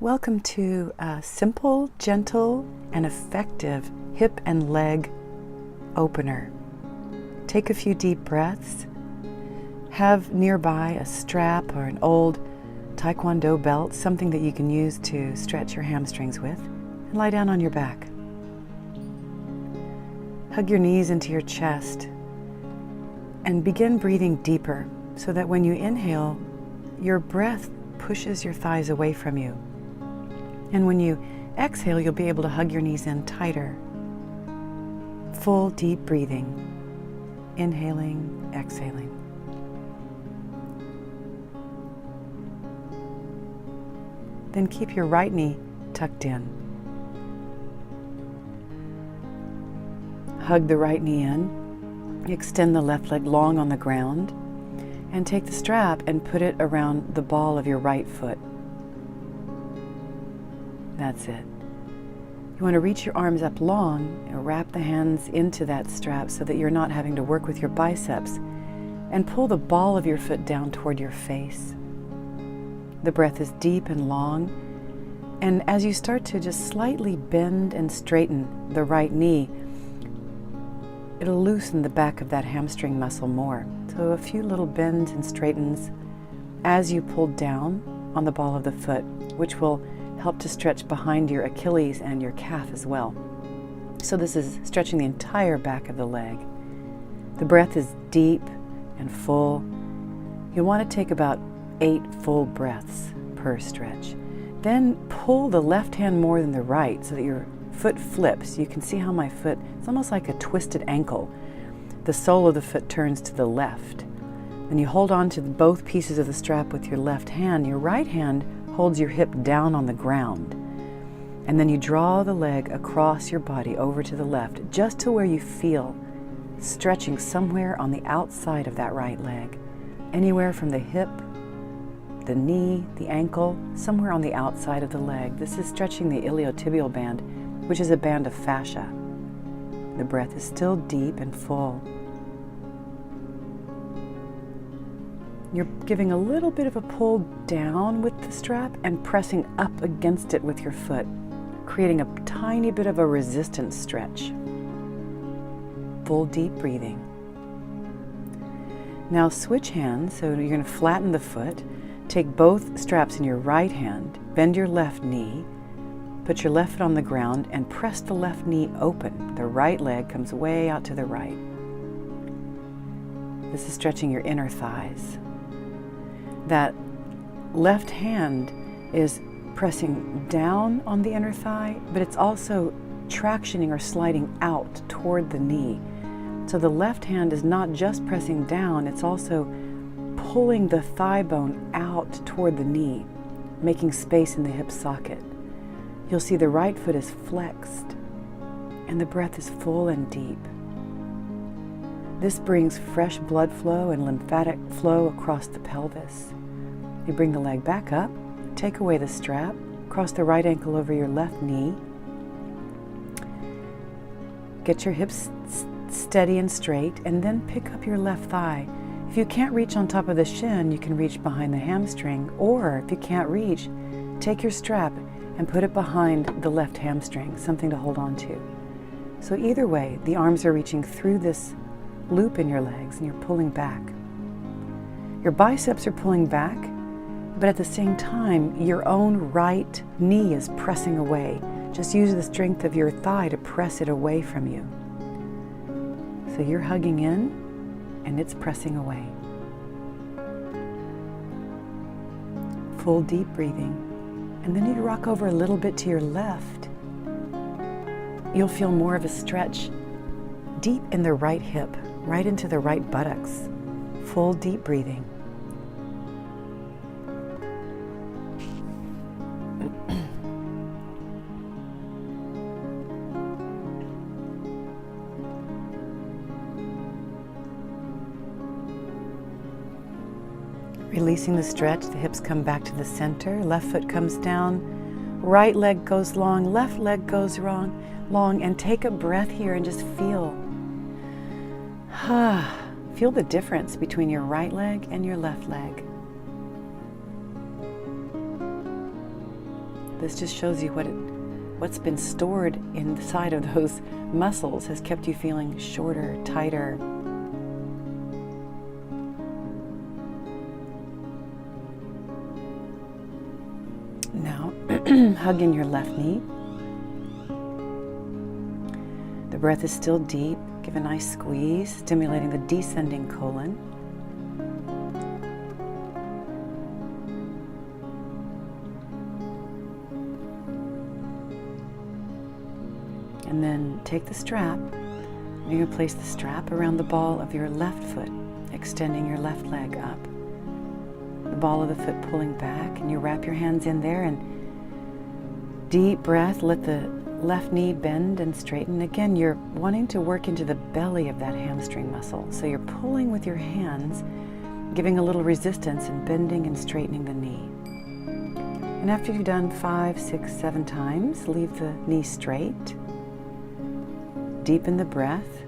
Welcome to a simple, gentle, and effective hip and leg opener. Take a few deep breaths. Have nearby a strap or an old Taekwondo belt, something that you can use to stretch your hamstrings with, and lie down on your back. Hug your knees into your chest and begin breathing deeper so that when you inhale, your breath pushes your thighs away from you. And when you exhale, you'll be able to hug your knees in tighter. Full deep breathing. Inhaling, exhaling. Then keep your right knee tucked in. Hug the right knee in. Extend the left leg long on the ground. And take the strap and put it around the ball of your right foot. That's it. You want to reach your arms up long and wrap the hands into that strap so that you're not having to work with your biceps, and pull the ball of your foot down toward your face. The breath is deep and long, and as you start to just slightly bend and straighten the right knee, it'll loosen the back of that hamstring muscle more. So a few little bends and straightens as you pull down on the ball of the foot, which will help to stretch behind your Achilles and your calf as well. So this is stretching the entire back of the leg. The breath is deep and full. You'll want to take about 8 full breaths per stretch. Then pull the left hand more than the right so that your foot flips. You can see how my foot, it's almost like a twisted ankle. The sole of the foot turns to the left. Then you hold on to both pieces of the strap with your left hand. Your right hand holds your hip down on the ground. And then you draw the leg across your body over to the left, just to where you feel stretching somewhere on the outside of that right leg. Anywhere from the hip, the knee, the ankle, somewhere on the outside of the leg. This is stretching the iliotibial band, which is a band of fascia. The breath is still deep and full. You're giving a little bit of a pull down with the strap and pressing up against it with your foot, creating a tiny bit of a resistance stretch. Full deep breathing. Now switch hands, so you're going to flatten the foot. Take both straps in your right hand, bend your left knee, put your left foot on the ground, and press the left knee open. The right leg comes way out to the right. This is stretching your inner thighs. That left hand is pressing down on the inner thigh, but it's also tractioning or sliding out toward the knee. So the left hand is not just pressing down, it's also pulling the thigh bone out toward the knee, making space in the hip socket. You'll see the right foot is flexed, and the breath is full and deep. This brings fresh blood flow and lymphatic flow across the pelvis. You bring the leg back up, take away the strap, cross the right ankle over your left knee. Get your hips steady and straight, and then pick up your left thigh. If you can't reach on top of the shin, you can reach behind the hamstring, or if you can't reach, take your strap and put it behind the left hamstring, something to hold on to. So either way, the arms are reaching through this loop in your legs and you're pulling back. Your biceps are pulling back, but at the same time, your own right knee is pressing away. Just use the strength of your thigh to press it away from you. So you're hugging in and it's pressing away. Full deep breathing. And then you rock over a little bit to your left. You'll feel more of a stretch deep in the right hip, right into the right buttocks. Full deep breathing. Releasing the stretch, the hips come back to the center, left foot comes down, right leg goes long, left leg goes long, and take a breath here and just feel. Feel the difference between your right leg and your left leg. This just shows you what's been stored inside of those muscles has kept you feeling shorter, tighter. Now, hug in your left knee. The breath is still deep. Give a nice squeeze, stimulating the descending colon. And then take the strap. You're going to place the strap around the ball of your left foot, extending your left leg up. The ball of the foot pulling back, and you wrap your hands in there, and deep breath. Let the left knee bend and straighten. Again, you're wanting to work into the belly of that hamstring muscle. So you're pulling with your hands, giving a little resistance and bending and straightening the knee. And after you've done 5, 6, 7 times, leave the knee straight. Deepen the breath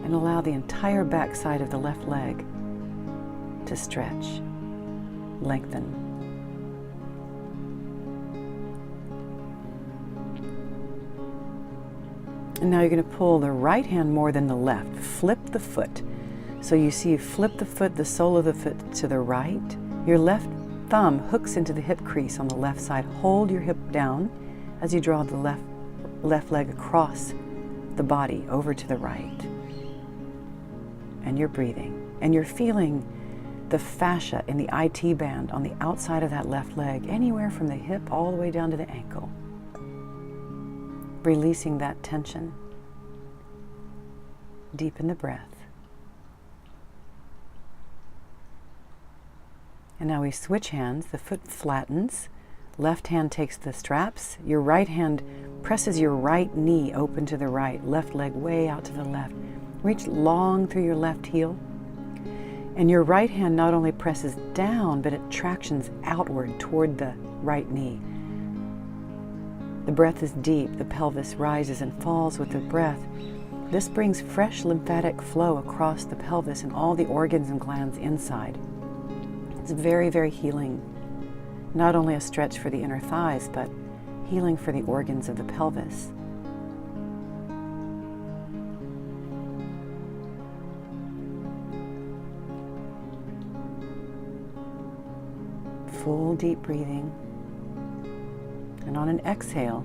and allow the entire back side of the left leg to stretch, lengthen. And now you're going to pull the right hand more than the left. Flip the foot. So you see you flip the foot, the sole of the foot to the right. Your left thumb hooks into the hip crease on the left side. Hold your hip down as you draw the left leg across the body over to the right. And you're breathing. And you're feeling the fascia in the IT band on the outside of that left leg, anywhere from the hip all the way down to the ankle. Releasing that tension. Deepen the breath. And now we switch hands. The foot flattens. Left hand takes the straps. Your right hand presses your right knee open to the right. Left leg way out to the left. Reach long through your left heel. And your right hand not only presses down, but it tractions outward toward the right knee. The breath is deep. The pelvis rises and falls with the breath. This brings fresh lymphatic flow across the pelvis and all the organs and glands inside. It's very, very healing. Not only a stretch for the inner thighs, but healing for the organs of the pelvis. Full deep breathing. And on an exhale,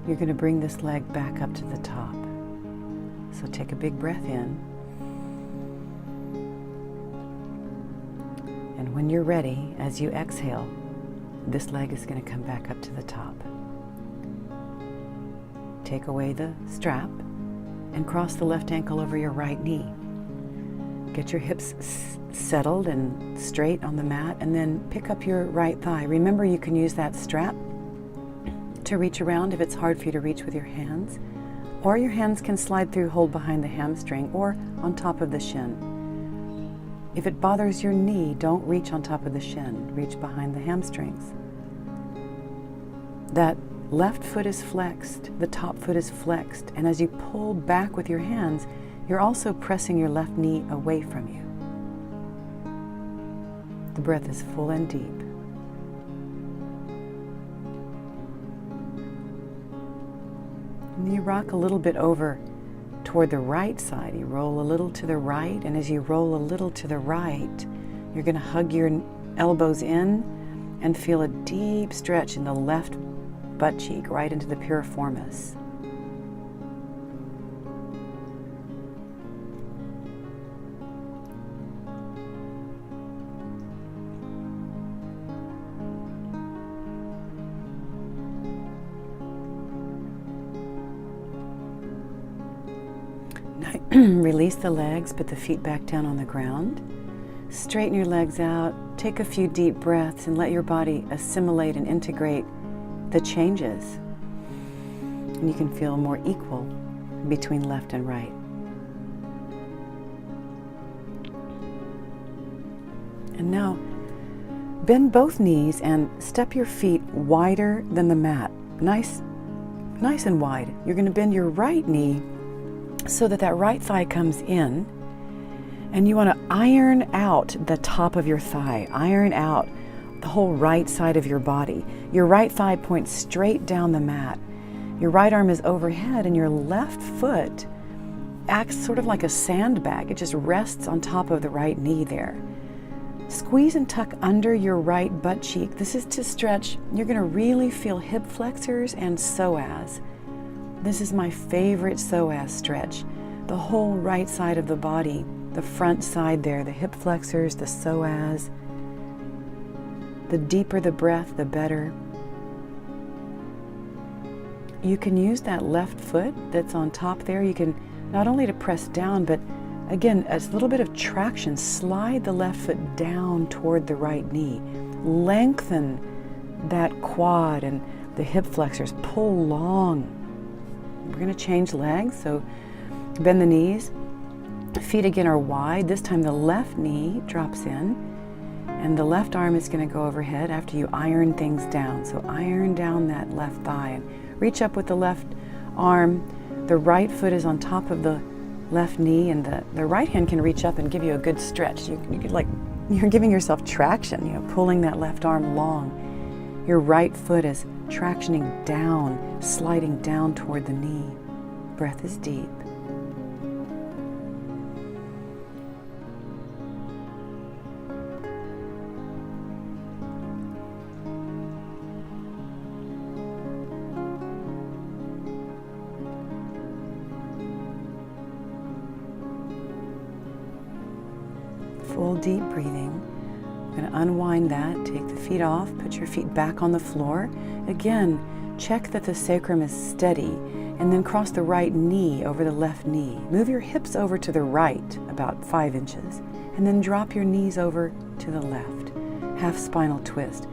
you're going to bring this leg back up to the top. So take a big breath in. And when you're ready, as you exhale, this leg is going to come back up to the top. Take away the strap and cross the left ankle over your right knee. Get your hips settled and straight on the mat, and then pick up your right thigh. Remember, you can use that strap to reach around if it's hard for you to reach with your hands, or your hands can slide through, hold behind the hamstring or on top of the shin. If it bothers your knee, don't reach on top of the shin. Reach behind the hamstrings. That left foot is flexed, the top foot is flexed, and as you pull back with your hands, you're also pressing your left knee away from you. The breath is full and deep. And you rock a little bit over toward the right side. You roll a little to the right, and as you roll a little to the right, you're going to hug your elbows in and feel a deep stretch in the left butt cheek, right into the piriformis. Release the legs, put the feet back down on the ground. Straighten your legs out, take a few deep breaths, and let your body assimilate and integrate the changes. And you can feel more equal between left and right. And now, bend both knees and step your feet wider than the mat. Nice and wide. You're going to bend your right knee so that right thigh comes in, and you want to iron out the top of your thigh. Iron out the whole right side of your body. Your right thigh points straight down the mat. Your right arm is overhead, and your left foot acts sort of like a sandbag. It just rests on top of the right knee there. Squeeze and tuck under your right butt cheek. This is to stretch. You're going to really feel hip flexors and psoas. This is my favorite psoas stretch. The whole right side of the body, the front side there, the hip flexors, the psoas. The deeper the breath, the better. You can use that left foot that's on top there. You can not only to press down, but again, a little bit of traction. Slide the left foot down toward the right knee. Lengthen that quad and the hip flexors. Pull long. We're going to change legs, so bend the knees. Feet again are wide. This time the left knee drops in, and the left arm is going to go overhead after you iron things down. So iron down that left thigh and reach up with the left arm. The right foot is on top of the left knee, and the right hand can reach up and give you a good stretch. You could, like, you're giving yourself traction, pulling that left arm long. Your right foot is tractioning down, sliding down toward the knee. Breath is deep. Full deep breathing. I'm going to unwind that, take the feet off, put your feet back on the floor. Again, check that the sacrum is steady, and then cross the right knee over the left knee. Move your hips over to the right about 5 inches, and then drop your knees over to the left. Half spinal twist.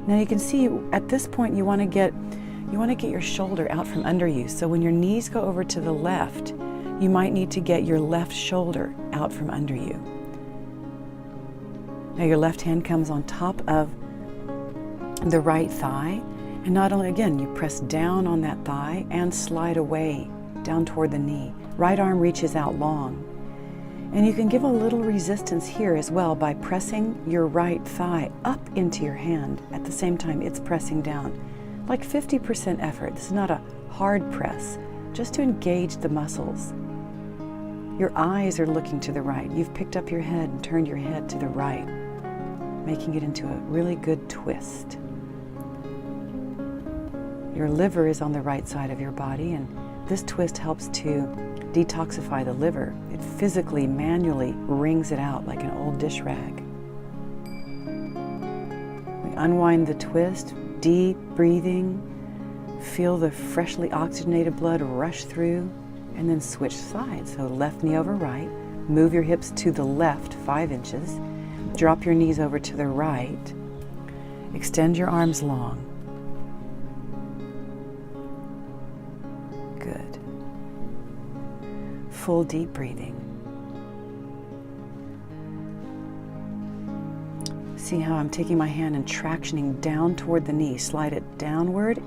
Now you can see at this point you want to get your shoulder out from under you. So when your knees go over to the left, you might need to get your left shoulder out from under you. Now your left hand comes on top of the right thigh, and not only, again, you press down on that thigh and slide away down toward the knee. Right arm reaches out long. And you can give a little resistance here as well by pressing your right thigh up into your hand at the same time it's pressing down. Like 50% effort. This is not a hard press, just to engage the muscles. Your eyes are looking to the right. You've picked up your head and turned your head to the right, making it into a really good twist. Your liver is on the right side of your body, and this twist helps to detoxify the liver. It physically, manually wrings it out like an old dish rag. We unwind the twist, deep breathing, feel the freshly oxygenated blood rush through, and then switch sides. So left knee over right, move your hips to the left 5 inches, drop your knees over to the right, extend your arms long. Good. Full deep breathing. See how I'm taking my hand and tractioning down toward the knee. Slide it downward.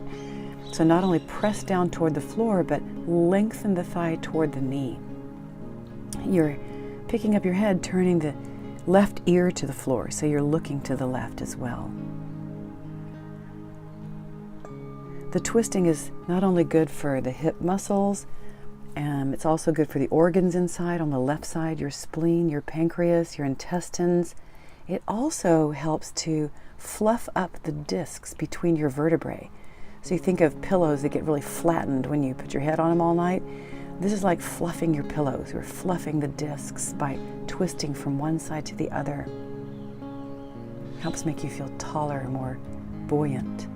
So not only press down toward the floor, but lengthen the thigh toward the knee. You're picking up your head, turning the left ear to the floor, so you're looking to the left as well. The twisting is not only good for the hip muscles, it's also good for the organs inside. On the left side, your spleen, your pancreas, your intestines. It also helps to fluff up the discs between your vertebrae. So you think of pillows that get really flattened when you put your head on them all night. This is like fluffing your pillows. We're fluffing the discs by twisting from one side to the other. Helps make you feel taller, more buoyant.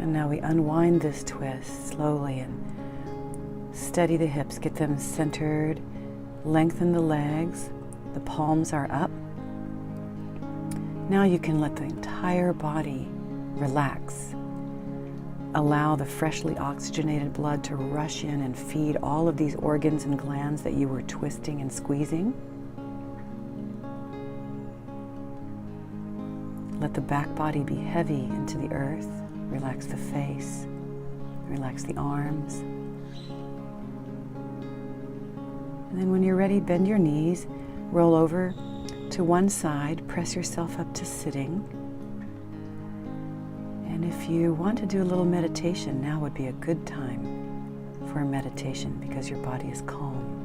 And now we unwind this twist slowly and steady the hips, get them centered, lengthen the legs, the palms are up. Now you can let the entire body relax. allow the freshly oxygenated blood to rush in and feed all of these organs and glands that you were twisting and squeezing. Let the back body be heavy into the earth. Relax the face. Relax the arms. And then when you're ready, bend your knees, roll over to one side, press yourself up to sitting. And if you want to do a little meditation, now would be a good time for a meditation because your body is calm.